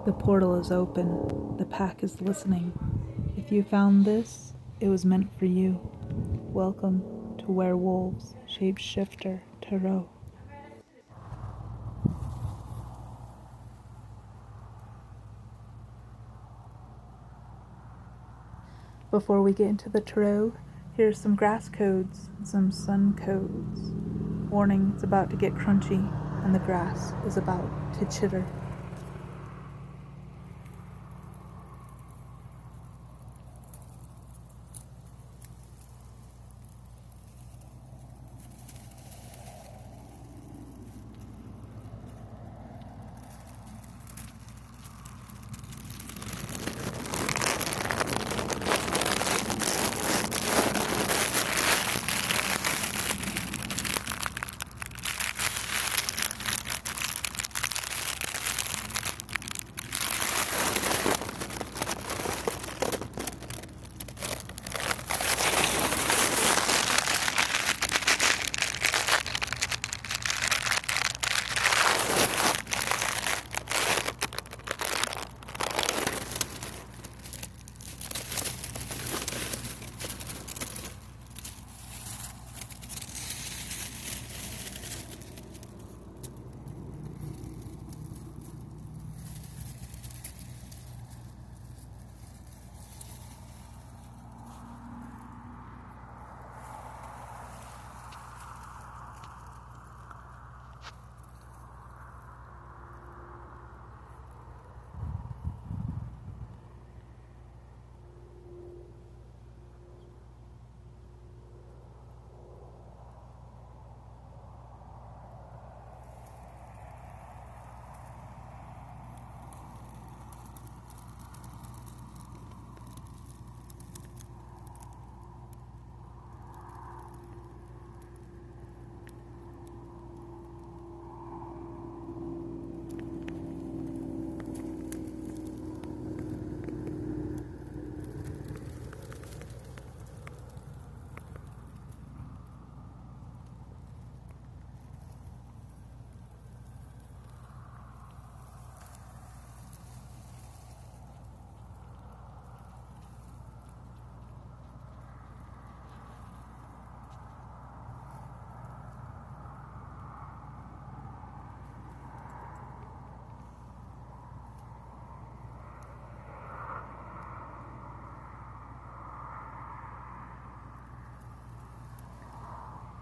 The portal is open. The pack is listening. If you found this, it was meant for you. Welcome to Werewolves, Shapeshifter, Tarot. Before we get into the tarot, here's some grass codes and some sun codes. Warning, it's about to get crunchy, and the grass is about to chitter.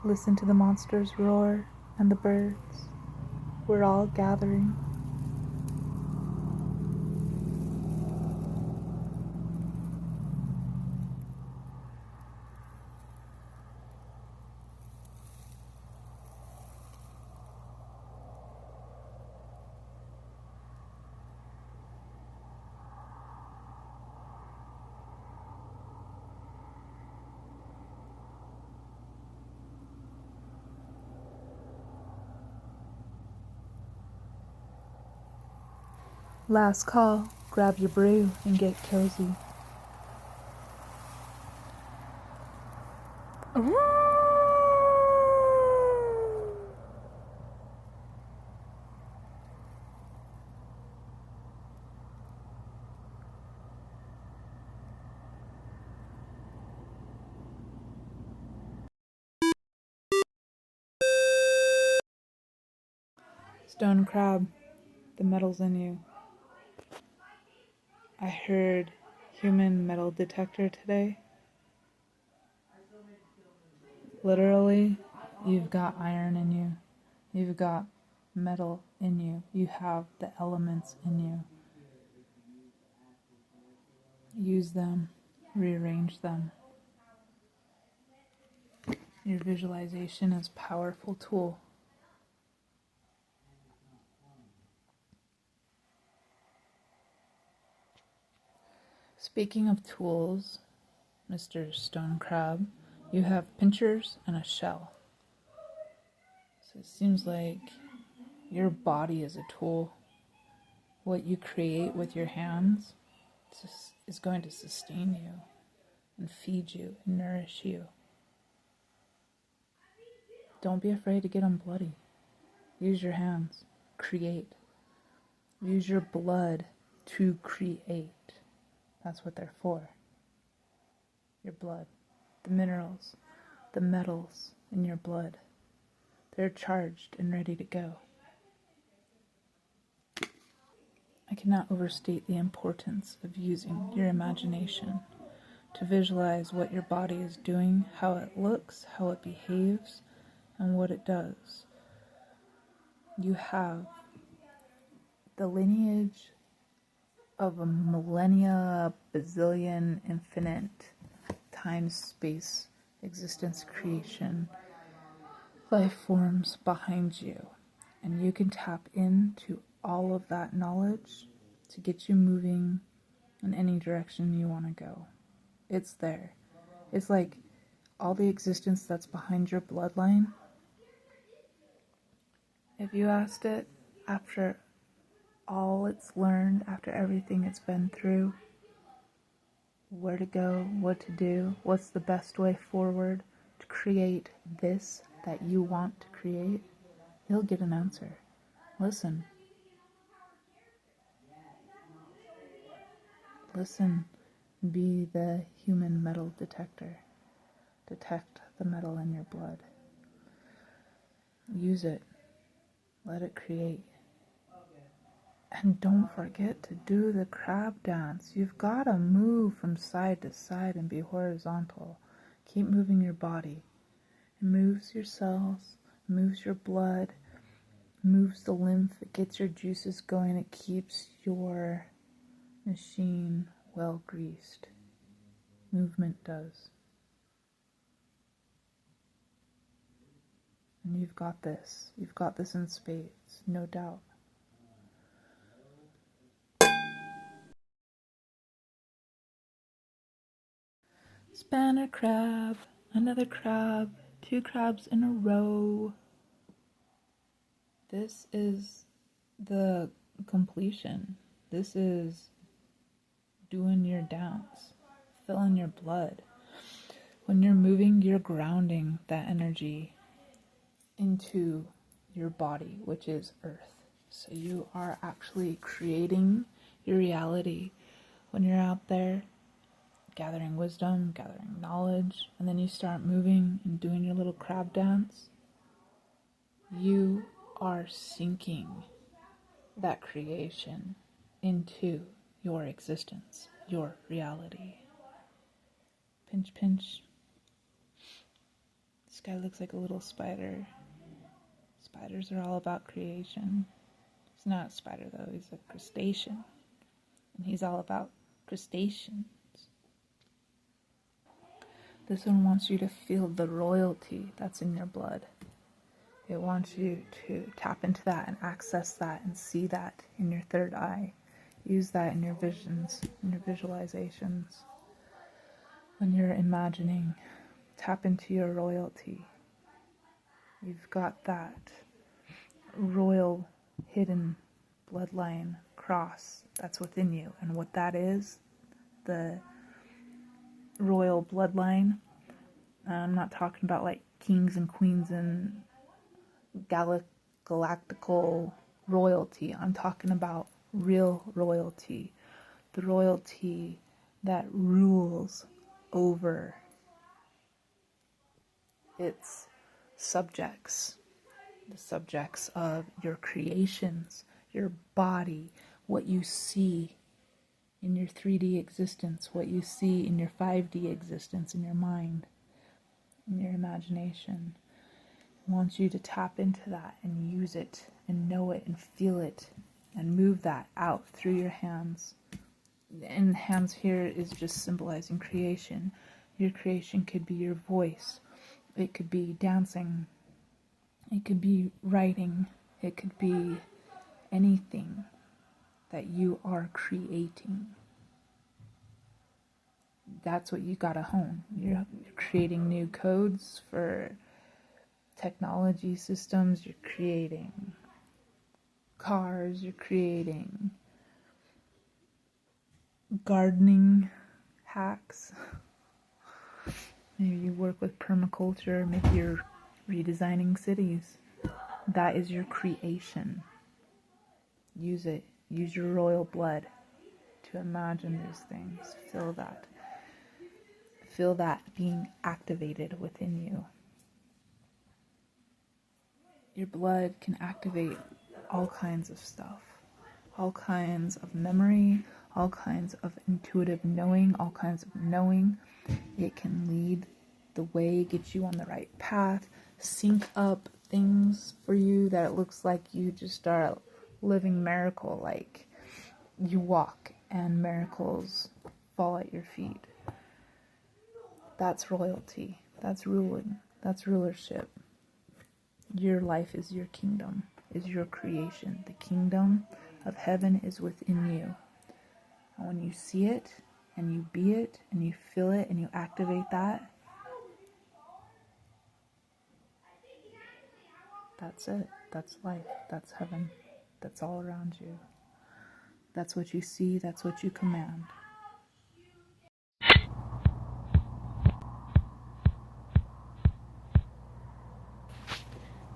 Listen to the monsters roar and the birds. We're all gathering. Last call, grab your brew and get cozy. Stone crab, the metal's in you. I heard human metal detector today. Literally, you've got iron in you. You've got metal in you. You have the elements in you. Use them. Rearrange them. Your visualization is a powerful tool. Speaking of tools, Mr. Stone Crab, you have pincers and a shell. So it seems like your body is a tool. What you create with your hands is going to sustain you and feed you and nourish you. Don't be afraid to get them bloody. Use your hands. Create. Use your blood to create. That's what they're for. Your blood, the minerals, the metals in your blood. They're charged and ready to go. I cannot overstate the importance of using your imagination to visualize what your body is doing, how it looks, how it behaves, and what it does. You have the lineage of a millennia, bazillion, infinite time, space, existence, creation, life forms behind you. And you can tap into all of that knowledge to get you moving in any direction you want to go. It's there. It's like all the existence that's behind your bloodline. If you asked it after all it's learned, after everything it's been through, where to go, what to do, what's the best way forward to create this that you want to create, you'll get an answer. Listen. Listen. Be the human metal detector. Detect the metal in your blood. Use it. Let it create. And don't forget to do the crab dance. You've got to move from side to side and be horizontal. Keep moving your body. It moves your cells, moves your blood, moves the lymph. It gets your juices going. It keeps your machine well greased. Movement does. And you've got this. You've got this in spades, no doubt. Spanner crab, another crab, 2 crabs in a row. This is the completion. This is doing your dance, filling your blood. When you're moving, you're grounding that energy into your body, which is earth. So you are actually creating your reality when you're out there gathering wisdom, gathering knowledge, and then you start moving and doing your little crab dance. You are sinking that creation into your existence, your reality. Pinch, pinch. This guy looks like a little spider. Spiders are all about creation. He's not a spider though, he's a crustacean. And he's all about crustaceans. This one wants you to feel the royalty that's in your blood. It wants you to tap into that and access that and see that in your third eye. Use that in your visions, in your visualizations. When you're imagining, tap into your royalty. You've got that royal hidden bloodline cross that's within you. And what that is, the royal bloodline, I'm not talking about like kings and queens and galactical royalty. I'm talking about real royalty. The royalty that rules over its subjects. The subjects of your creations, your body, what you see in your 3D existence, what you see in your 5D existence, in your mind, in your imagination. It wants you to tap into that and use it and know it and feel it and move that out through your hands. And hands here is just symbolizing creation. Your creation could be your voice. It could be dancing. It could be writing. It could be anything that you are creating. That's what you gotta hone. You're creating new codes for technology systems. You're creating cars. You're creating gardening hacks. Maybe you work with permaculture. Maybe you're redesigning cities. That is your creation. Use it. Use your royal blood. to imagine these things. Feel that. Feel that being activated within you. Your blood can activate all kinds of stuff. All kinds of memory, all kinds of intuitive knowing, all kinds of knowing. It can lead the way, get you on the right path, sync up things for you that it looks like you just are a living miracle, like you walk and miracles fall at your feet. That's royalty. That's ruling. That's rulership. Your life is your kingdom, is your creation. The kingdom of heaven is within you. And when you see it, and you be it, and you feel it, and you activate that, that's it. That's life. That's heaven. That's all around you. That's what you see. That's what you command.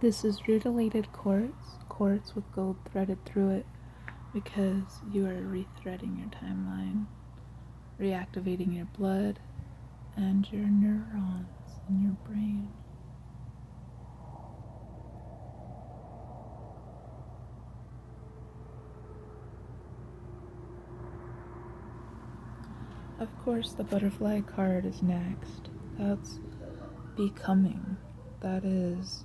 This is rutilated quartz with gold threaded through it, because you are rethreading your timeline, reactivating your blood and your neurons in your brain. Of course, the butterfly card is next. That's becoming. That is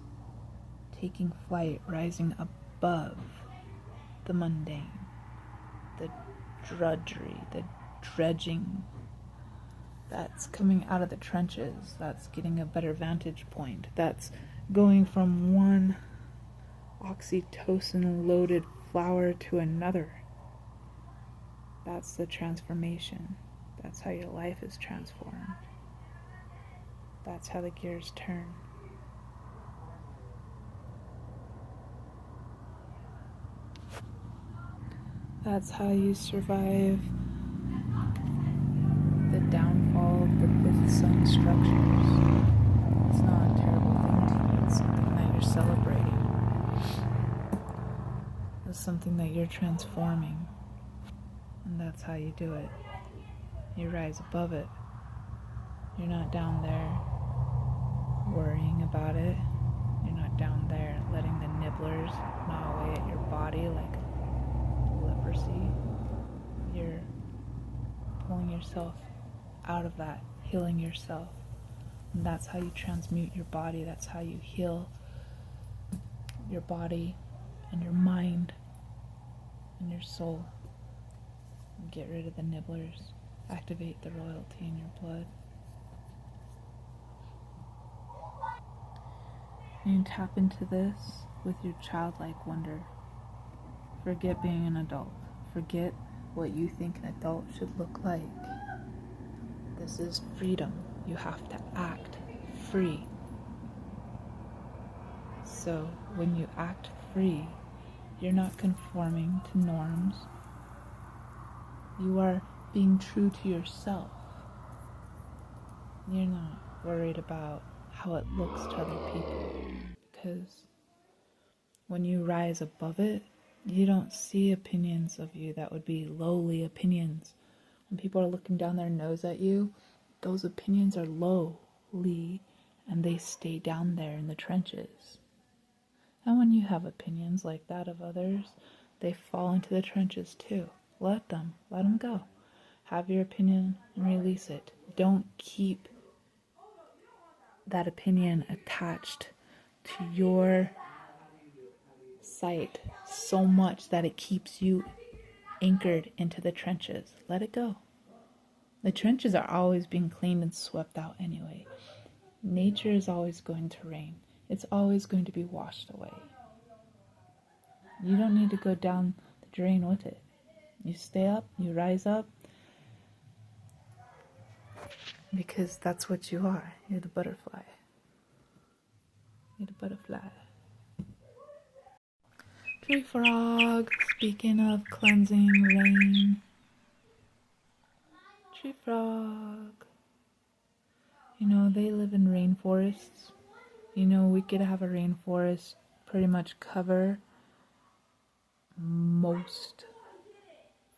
taking flight, rising above the mundane, the drudgery, the dredging. That's coming out of the trenches. That's getting a better vantage point. That's going from one oxytocin-loaded flower to another. That's the transformation. That's how your life is transformed. That's how the gears turn. That's how you survive the downfall of the fifth sun structures. It's not a terrible thing to you. It's something that you're celebrating. It's something that you're transforming. And that's how you do it. You rise above it. You're not down there worrying about it. You're not down there letting the nibblers gnaw away at your body like leprosy. You're pulling yourself out of that, healing yourself. And that's how you transmute your body. That's how you heal your body and your mind and your soul. And get rid of the nibblers. Activate the royalty in your blood. And you tap into this with your childlike wonder. Forget being an adult. Forget what you think an adult should look like. This is freedom. You have to act free. So when you act free, you're not conforming to norms. You are being true to yourself. You're not worried about how it looks to other people, because when you rise above it, you don't see opinions of you that would be lowly opinions. When people are looking down their nose at you, those opinions are lowly, and they stay down there in the trenches. And when you have opinions like that of others, they fall into the trenches too. Let them go. Have your opinion and release it. Don't keep that opinion attached to your sight so much that it keeps you anchored into the trenches. Let it go. The trenches are always being cleaned and swept out anyway. Nature is always going to rain. It's always going to be washed away. You don't need to go down the drain with it. You stay up, you rise up, because that's what you are. You're the butterfly. You're the butterfly. Tree frog, speaking of cleansing rain. Tree frog. You know, they live in rainforests. You know, we could have a rainforest pretty much cover most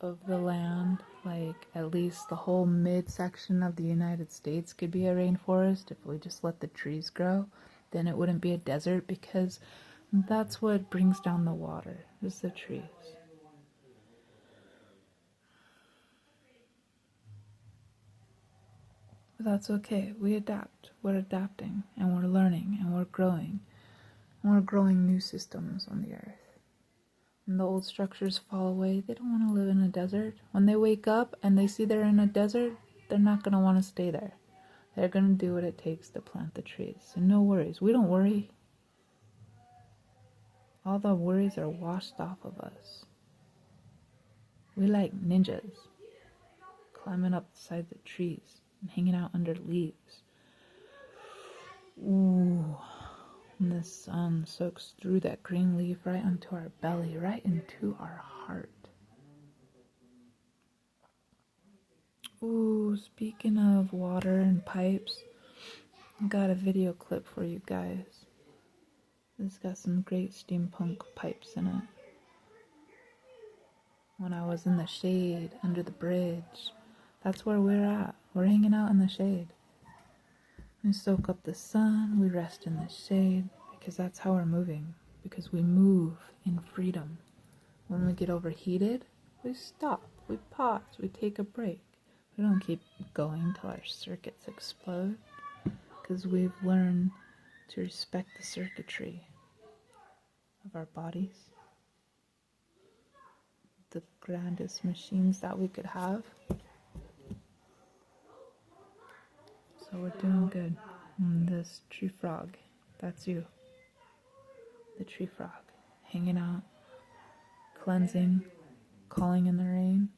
of the land, like at least the whole midsection of the United States could be a rainforest if we just let the trees grow. Then it wouldn't be a desert, because that's what brings down the water, is the trees. But that's okay. We adapt. We're adapting, and we're learning, and we're growing. And we're growing new systems on the earth. When the old structures fall away, they don't want to live in a desert. When they wake up and they see they're in a desert, they're not going to want to stay there. They're going to do what it takes to plant the trees. So no worries. We don't worry. All the worries are washed off of us. We like ninjas, climbing up the sides of trees and hanging out under leaves. Ooh. And the sun soaks through that green leaf right onto our belly, right into our heart. Ooh, speaking of water and pipes, I got a video clip for you guys. It's got some great steampunk pipes in it. When I was in the shade under the bridge, that's where we're at. We're hanging out in the shade. We soak up the sun, we rest in the shade, because that's how we're moving. Because we move in freedom. When we get overheated, we stop, we pause, we take a break. We don't keep going till our circuits explode, because we've learned to respect the circuitry of our bodies. The grandest machines that we could have. So we're doing good. And this tree frog, that's you. The tree frog, hanging out, cleansing, calling in the rain.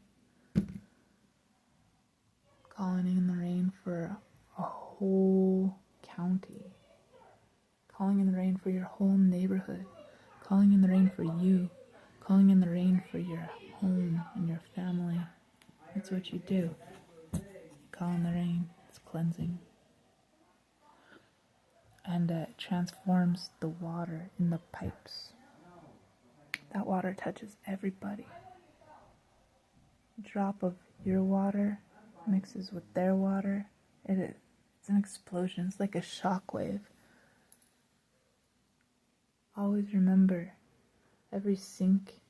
Calling in the rain for a whole county. Calling in the rain for your whole neighborhood. Calling in the rain for you. Calling in the rain for your home and your family. That's what you do. Call in the rain. It's cleansing. And it transforms the water in the pipes. That water touches everybody. A drop of your water mixes with their water. It's an explosion. It's like a shockwave. Always remember, every sink,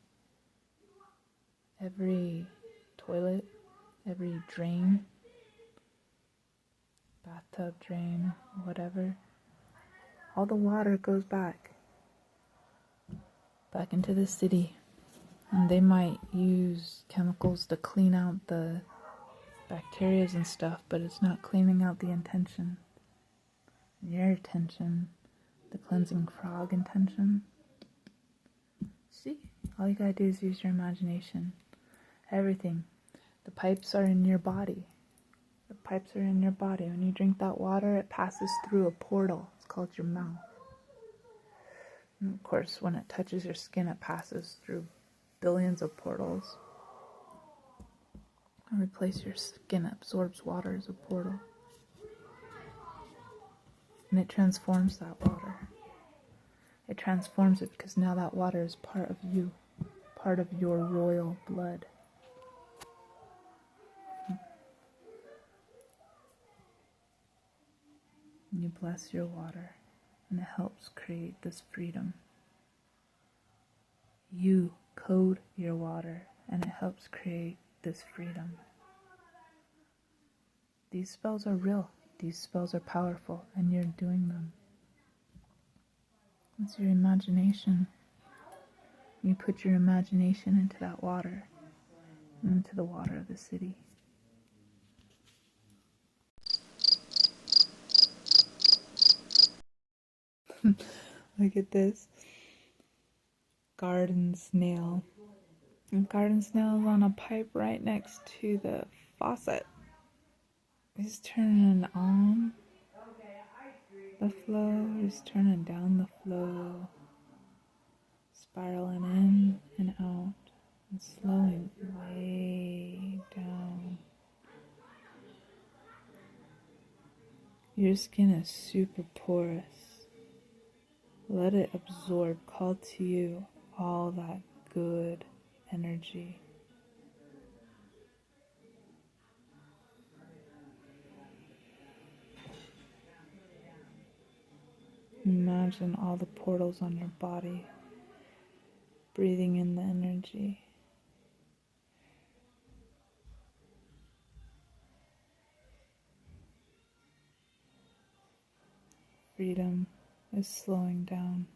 every toilet, every drain, bathtub drain, whatever, all the water goes back into the city. And they might use chemicals to clean out the bacteria and stuff, but it's not cleaning out the intention. Your intention, the cleansing frog intention. See, all you gotta do is use your imagination. Everything. The pipes are in your body. The pipes are in your body. When you drink that water, it passes through a portal. It's called your mouth. And of course, when it touches your skin, it passes through billions of portals. And replace your skin, absorbs water as a portal. And it transforms that water. It transforms it because now that water is part of you, part of your royal blood. And you bless your water, and it helps create this freedom. You code your water, and it helps create this freedom. These spells are real. These spells are powerful, and you're doing them. It's your imagination. You put your imagination into that water, into the water of the city. Look at this. Garden snail. And garden snail is on a pipe right next to the faucet. He's turning on the flow. He's turning down the flow. Spiraling in and out. And slowing way down. Your skin is super porous. Let it absorb, call to you all that good energy. imagine all the portals on your body, breathing in the energy. Freedom is slowing down,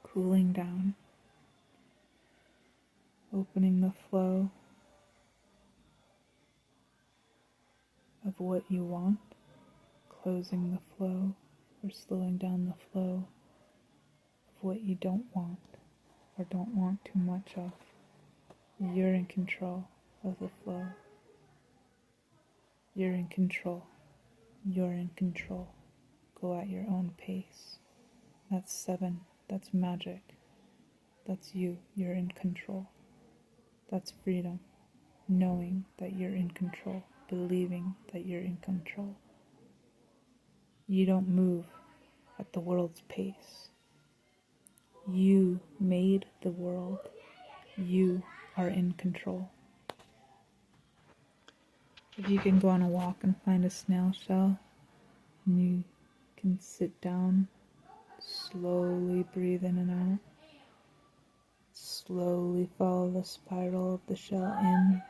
cooling down, opening the flow of what you want, closing the flow or slowing down the flow of what you don't want or don't want too much of. You're in control of the flow. You're in control. You're in control. Go at your own pace. That's 7. That's magic. That's you. You're in control. That's freedom. Knowing that you're in control. Believing that you're in control. You don't move at the world's pace. You made the world. You are in control. If you can go on a walk and find a snail shell, and you can sit down, slowly breathe in and out, slowly follow the spiral of the shell in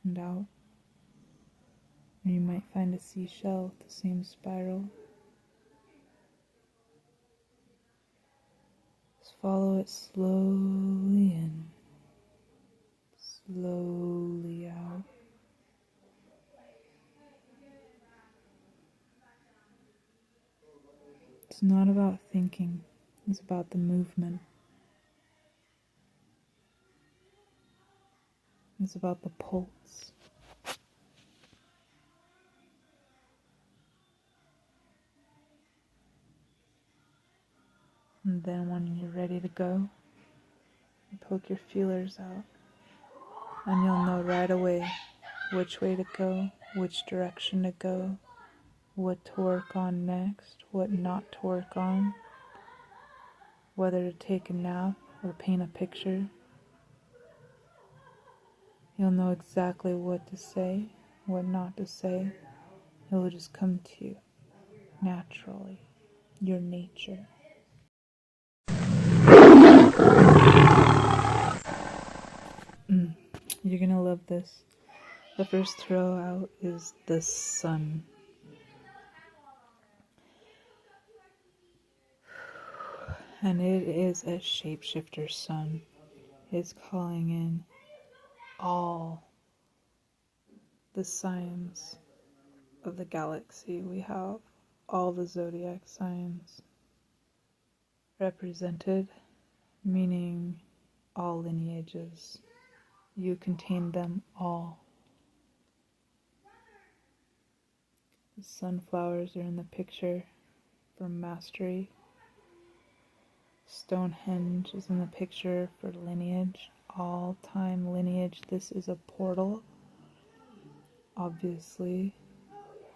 and out. Or you might find a seashell with the same spiral. Just follow it slowly in, slowly out. It's not about thinking, it's about the movement. It's about the pulse. And then when you're ready to go, you poke your feelers out. And you'll know right away which way to go, which direction to go, what to work on next, what not to work on, whether to take a nap or paint a picture. You'll know exactly what to say, what not to say. It will just come to you naturally, your nature. You're gonna love this. The first throw out is the sun. And it is a shapeshifter sun. It's calling in all the signs of the galaxy. We have all the zodiac signs represented, meaning all lineages. You contain them all. The sunflowers are in the picture for mastery. Stonehenge is in the picture for lineage, all-time lineage. This is a portal. Obviously,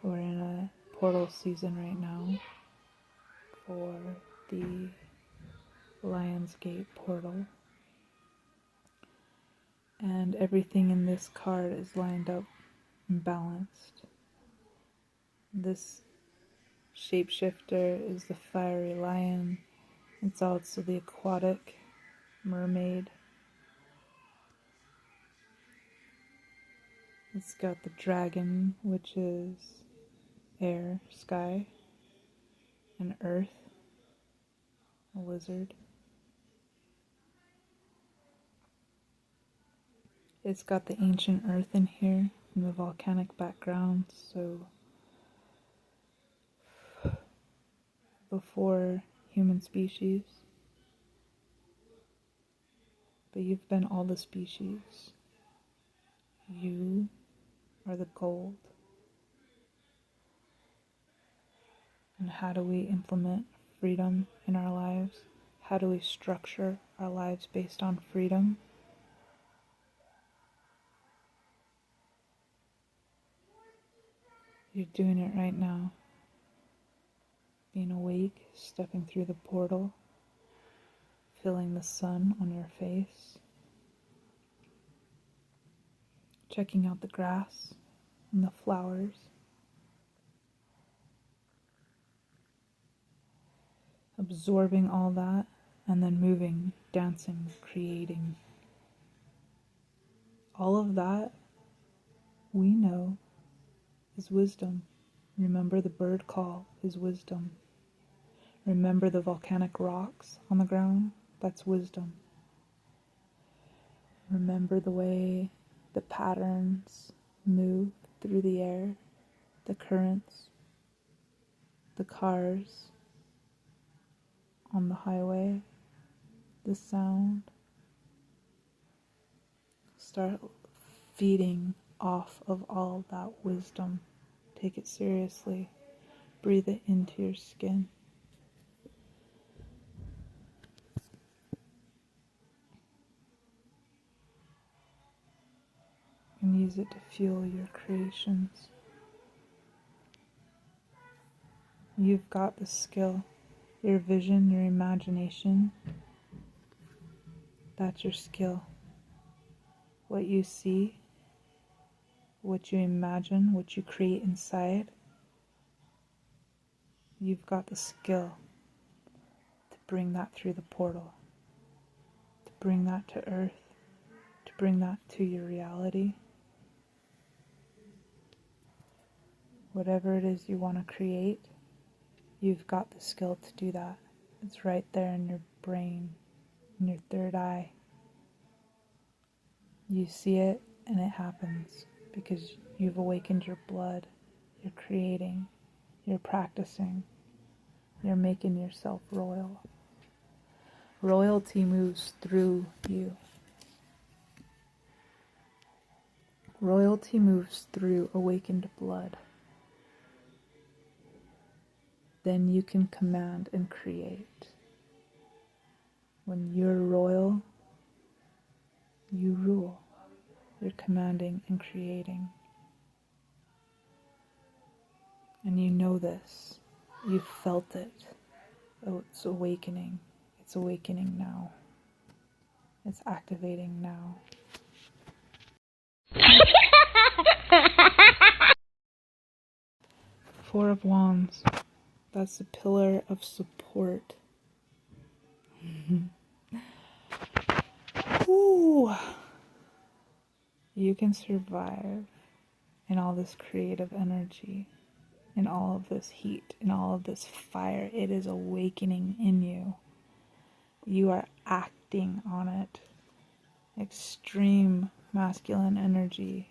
we're in a portal season right now for the Lionsgate portal. And everything in this card is lined up and balanced. This shapeshifter is the fiery lion. It's also the aquatic mermaid. It's got the dragon, which is air, sky, and earth, a lizard. It's got the ancient earth in here from the volcanic background, so before human species. But you've been all the species. You are the gold. And how do we implement freedom in our lives? How do we structure our lives based on freedom? You're doing it right now. Being awake, stepping through the portal, feeling the sun on your face, checking out the grass and the flowers. absorbing all that, and then moving, dancing, creating. All of that, we know, is wisdom. Remember the bird call is wisdom. Remember the volcanic rocks on the ground? That's wisdom. Remember the way the patterns move through the air, the currents, the cars on the highway, the sound. Start feeding off of all that wisdom. Take it seriously. Breathe it into your skin. And use it to fuel your creations. You've got the skill. Your vision, your imagination, that's your skill. What you see, what you imagine, what you create inside, you've got the skill to bring that through the portal, to bring that to earth, to bring that to your reality. Whatever it is you want to create, you've got the skill to do that. It's right there in your brain, in your third eye. You see it and it happens because you've awakened your blood. You're creating, you're practicing, you're making yourself royal. Royalty moves through you. Royalty moves through awakened blood. Then you can command and create. When you're royal, you rule. You're commanding and creating. And you know this. You've felt it. Oh, it's awakening. It's awakening now. It's activating now. Four of Wands. That's the pillar of support. Ooh. You can survive in all this creative energy, in all of this heat, in all of this fire. It is awakening in you. You are acting on it. Extreme masculine energy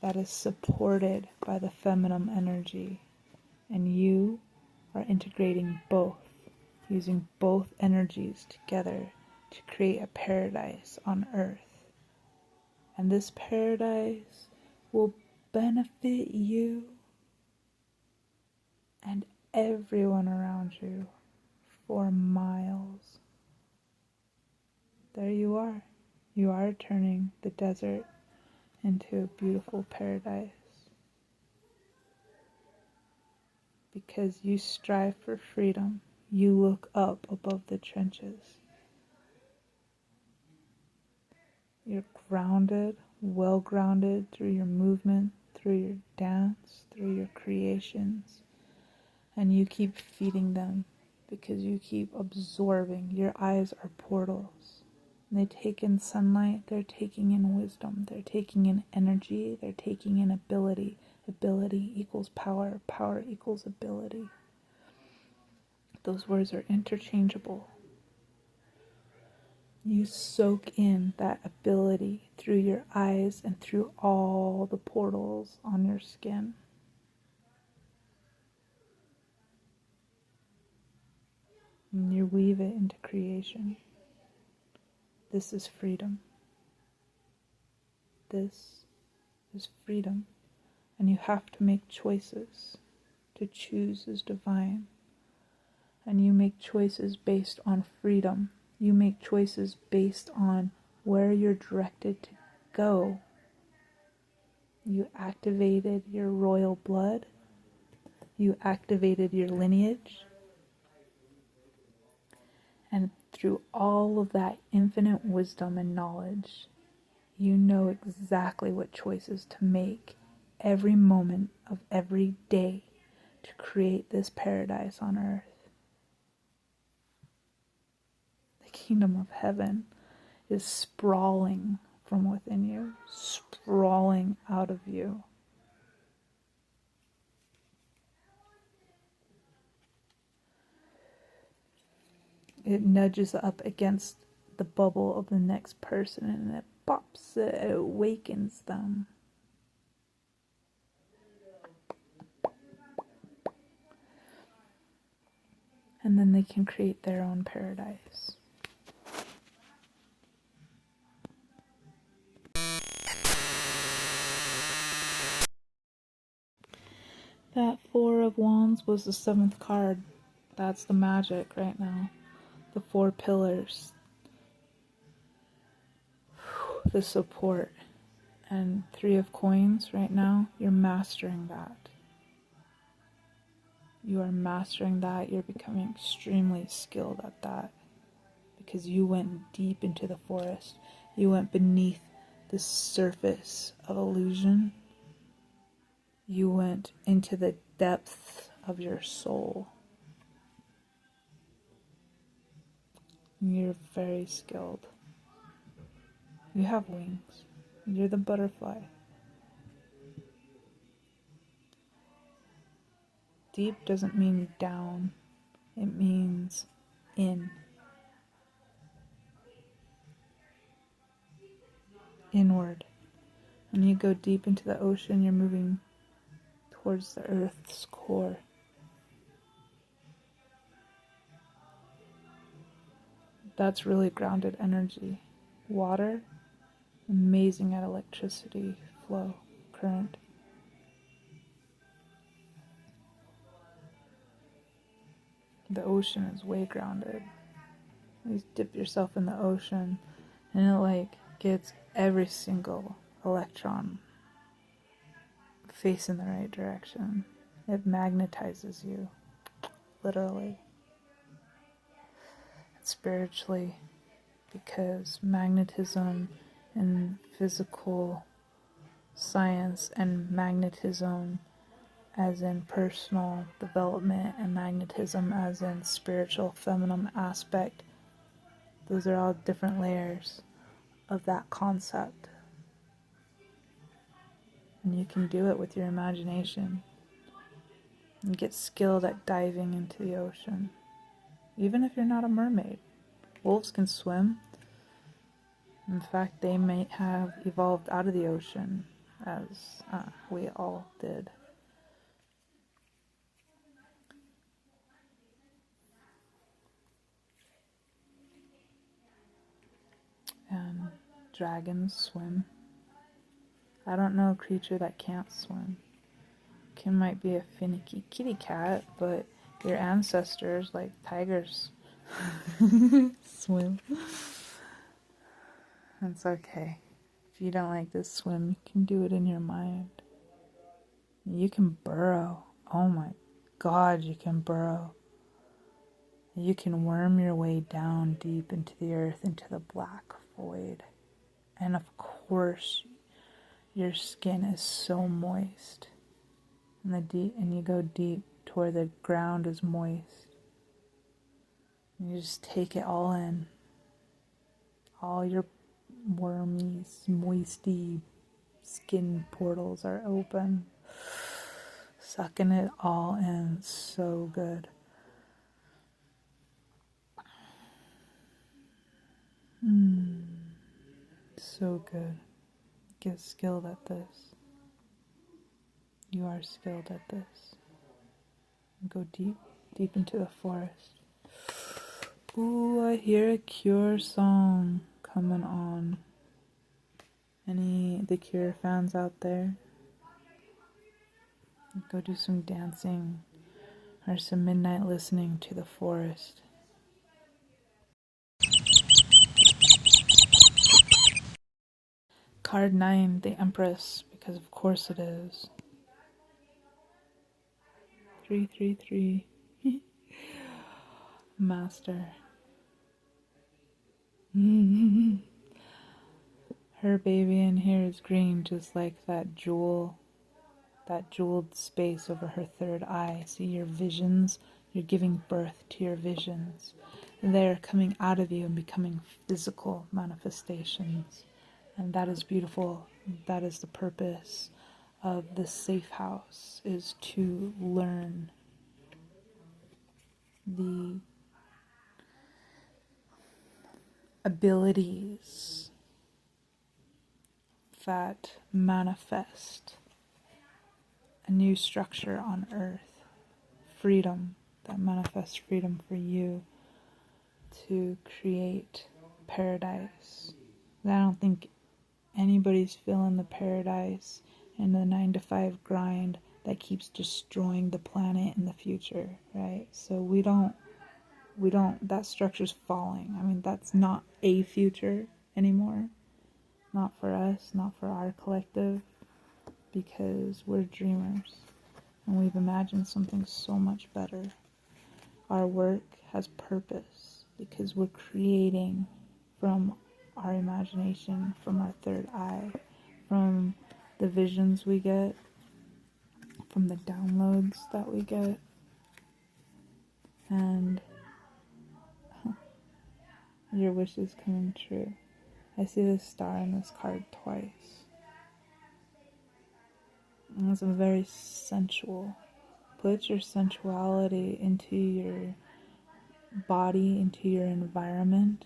that is supported by the feminine energy. And you are integrating both, using both energies together to create a paradise on earth. And this paradise will benefit you and everyone around you for miles. There you are. You are turning the desert into a beautiful paradise. Because you strive for freedom. You look up above the trenches. You're grounded, well grounded through your movement, through your dance, through your creations. And you keep feeding them because you keep absorbing. Your eyes are portals. And they take in sunlight, they're taking in wisdom, they're taking in energy, they're taking in ability. Ability equals power, power equals ability. Those words are interchangeable. You soak in that ability through your eyes and through all the portals on your skin. And you weave it into creation. This is freedom. This is freedom. And you have to make choices. To choose is divine. And you make choices based on freedom. You make choices based on where you're directed to go. You activated your royal blood. You activated your lineage. And through all of that infinite wisdom and knowledge, you know exactly what choices to make every moment of every day to create this paradise on earth. kingdom of heaven is sprawling from within you, sprawling out of you. It nudges up against the bubble of the next person and it pops, it awakens them. And then they can create their own paradise. That Four of Wands was the 7th card. That's the magic right now. The 4 pillars. The support. And 3 of Coins right now. You're mastering that. You are mastering that. You're becoming extremely skilled at that. Because you went deep into the forest. You went beneath the surface of illusion. You went into the depths of your soul. You're very skilled. You have wings. You're the butterfly. Deep doesn't mean down. It means in. Inward. When you go deep into the ocean, you're moving towards the earth's core. That's really grounded energy. Water, amazing at electricity flow, current. The ocean is way grounded. You dip yourself in the ocean and it like gets every single electron facing the right direction. It magnetizes you, literally. Spiritually, because magnetism and physical science and magnetism as in personal development and magnetism as in spiritual feminine aspect, those are all different layers of that concept. And you can do it with your imagination and get skilled at diving into the ocean. Even if you're not a mermaid. Wolves can swim. In fact, they may have evolved out of the ocean, as we all did. And dragons swim. I don't know a creature that can't swim. It might be a finicky kitty cat, but your ancestors, like tigers, swim. It's okay. If you don't like to swim, you can do it in your mind. You can burrow. Oh my God, you can burrow. You can worm your way down deep into the earth, into the black void. And of course, your skin is so moist. And you go deep to where the ground is moist. And you just take it all in. All your wormy, moisty skin portals are open. Sucking it all in. So good. So good. Get skilled at this. You are skilled at this. Go deep, deep into the forest. Ooh, I hear a Cure song coming on. Any The Cure fans out there? Go do some dancing or some midnight listening to the forest. Card 9, the Empress, because of course it is. 333. Master. Her baby in here is green, just like that jewel, that jeweled space over her third eye. See your visions? You're giving birth to your visions. they're coming out of you and becoming physical manifestations. And that is beautiful. That is the purpose of the safe house, is to learn the abilities that manifest a new structure on earth, freedom, that manifests freedom for you to create paradise. I don't think anybody's feeling the paradise in the 9-to-5 grind that keeps destroying the planet in the future, right? So we don't, that structure's falling. I mean, that's not a future anymore. Not for us, not for our collective, because we're dreamers and we've imagined something so much better. Our work has purpose because we're creating from our imagination, from our third eye, from the visions we get, from the downloads that we get. And your wish is coming true. I see this star in this card twice. And it's very sensual. Put your sensuality into your body, into your environment.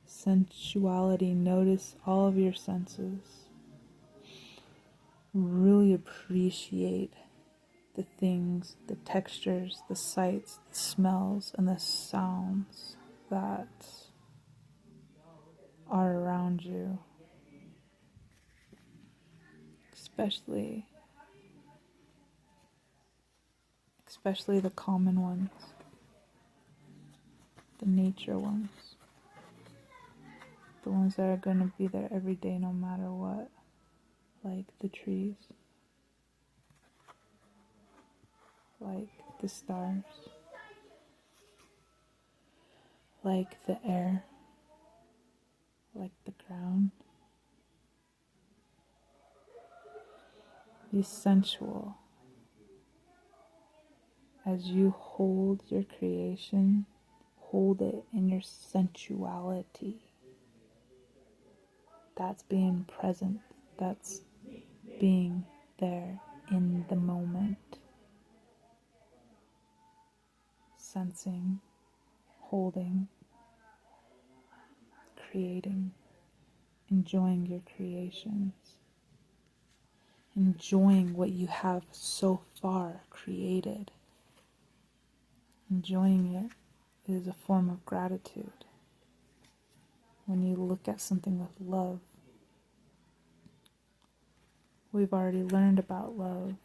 Sensuality, notice all of your senses. Really appreciate the things, the textures, the sights, the smells, and the sounds that are around you. Especially the common ones, the nature ones, the ones that are going to be there every day no matter what, like the trees, like the stars, like the air, like the ground. Be sensual. As you hold your creation, hold it in your sensuality. That's being present. That's being there in the moment. Sensing, holding, creating, enjoying your creations. Enjoying what you have so far created. Enjoying it is a form of gratitude. When you look at something with love, we've already learned about love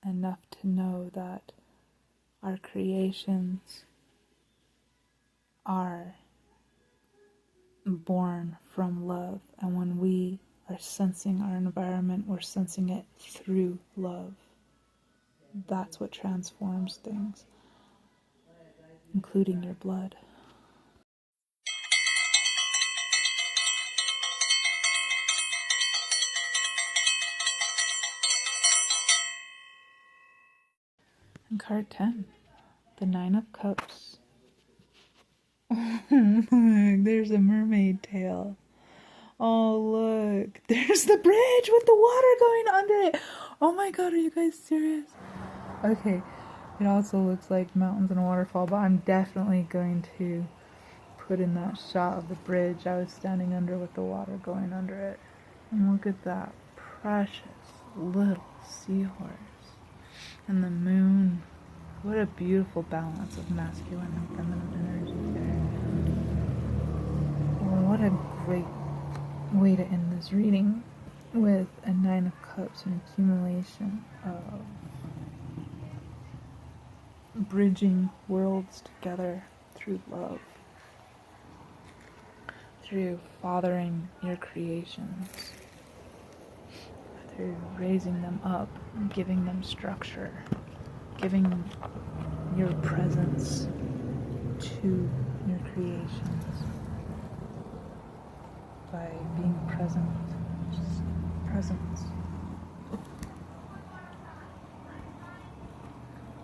enough to know that our creations are born from love. And when we are sensing our environment, we're sensing it through love. That's what transforms things, including your blood. And card 10, the 9 of Cups. There's a mermaid tail. Oh, look. There's the bridge with the water going under it. Oh my god, are you guys serious? Okay, it also looks like mountains and a waterfall, but I'm definitely going to put in that shot of the bridge I was standing under with the water going under it. And look at that precious little seahorse. And the moon. What a beautiful balance of masculine and feminine energy there. Well, what a great way to end this reading with a 9 of Cups and accumulation of bridging worlds together through love, through fathering your creations, through raising them up, giving them structure, giving your presence to your creations by being present, just presence.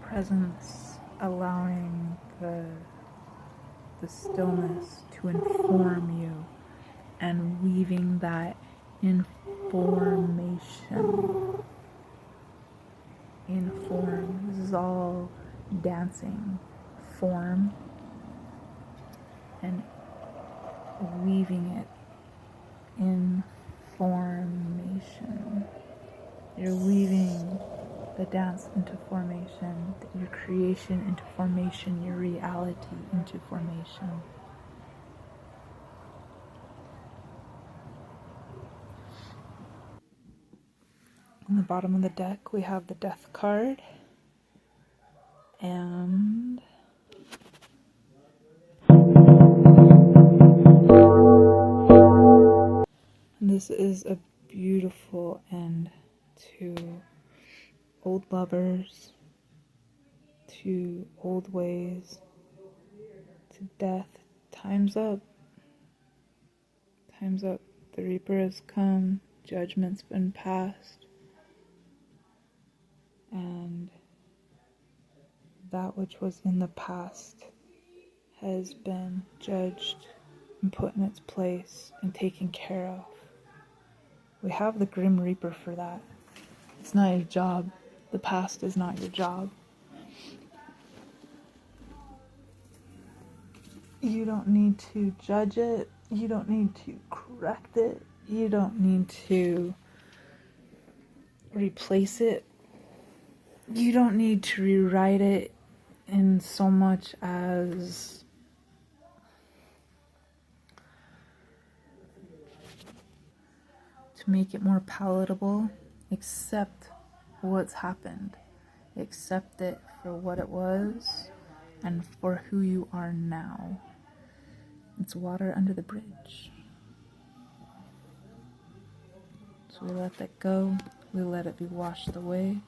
Presence allowing the the stillness to inform you, and weaving that information in form. This is all dancing form and weaving it in formation. You're weaving the dance into formation, your creation into formation, your reality into formation. On the bottom of the deck, we have the Death card, and this is a beautiful end to old lovers, to old ways, to death. Time's up. Time's up. The Reaper has come. Judgment's been passed. And that which was in the past has been judged and put in its place and taken care of. We have the Grim Reaper for that. It's not your job. The past is not your job. You don't need to judge it. You don't need to correct it. You don't need to replace it. You don't need to rewrite it in so much as to make it more palatable. Accept what's happened. Accept it for what it was and for who you are now. It's water under the bridge. So we let that go. We let it be washed away.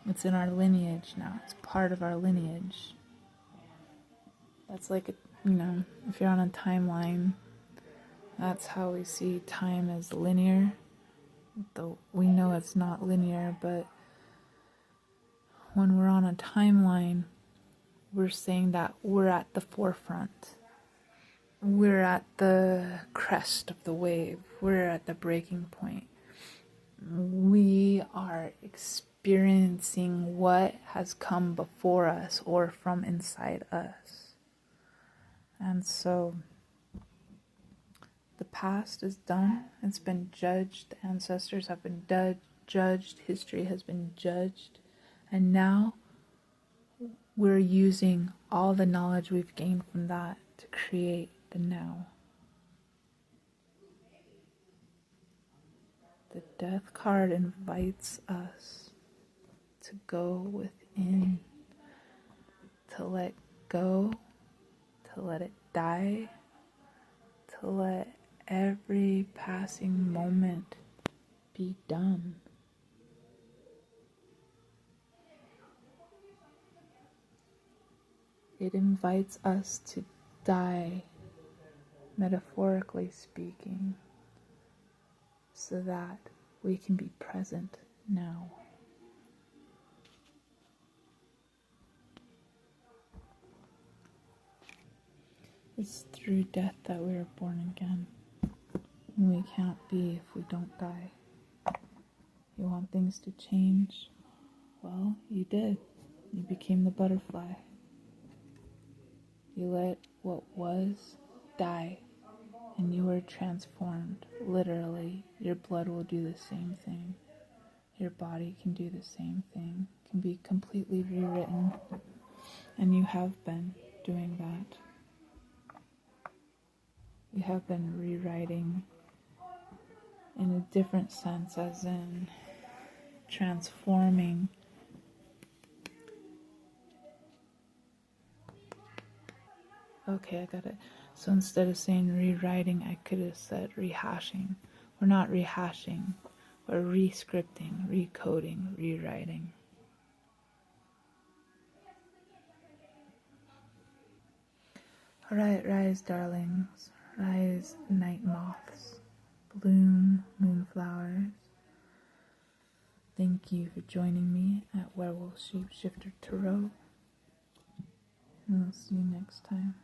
It's in our lineage now. It's part of our lineage. That's like, if you're on a timeline, that's how we see time as linear. Though we know it's not linear, but when we're on a timeline, we're saying that we're at the forefront. We're at the crest of the wave. We're at the breaking point. We are experiencing what has come before us or from inside us. And so the past is done. It's been judged. The ancestors have been judged. History has been judged. And now we're using all the knowledge we've gained from that to create the now. The Death card invites us to go within, to let go, to let it die, to let every passing moment be done. It invites us to die, metaphorically speaking, so that we can be present now. It's through death that we are born again. And we can't be if we don't die. You want things to change? Well, you did. You became the butterfly. You let what was die, and you were transformed. Literally, your blood will do the same thing. Your body can do the same thing. Can be completely rewritten. And you have been doing that. You have been rewriting in a different sense, as in transforming. Okay, I got it. So instead of saying rewriting, I could have said rehashing. We're not rehashing. We're re-scripting, recoding, rewriting. Alright, rise, darlings. Rise, night moths. Bloom, moonflowers. Thank you for joining me at Werewolf Shapeshifter Tarot. And I'll see you next time.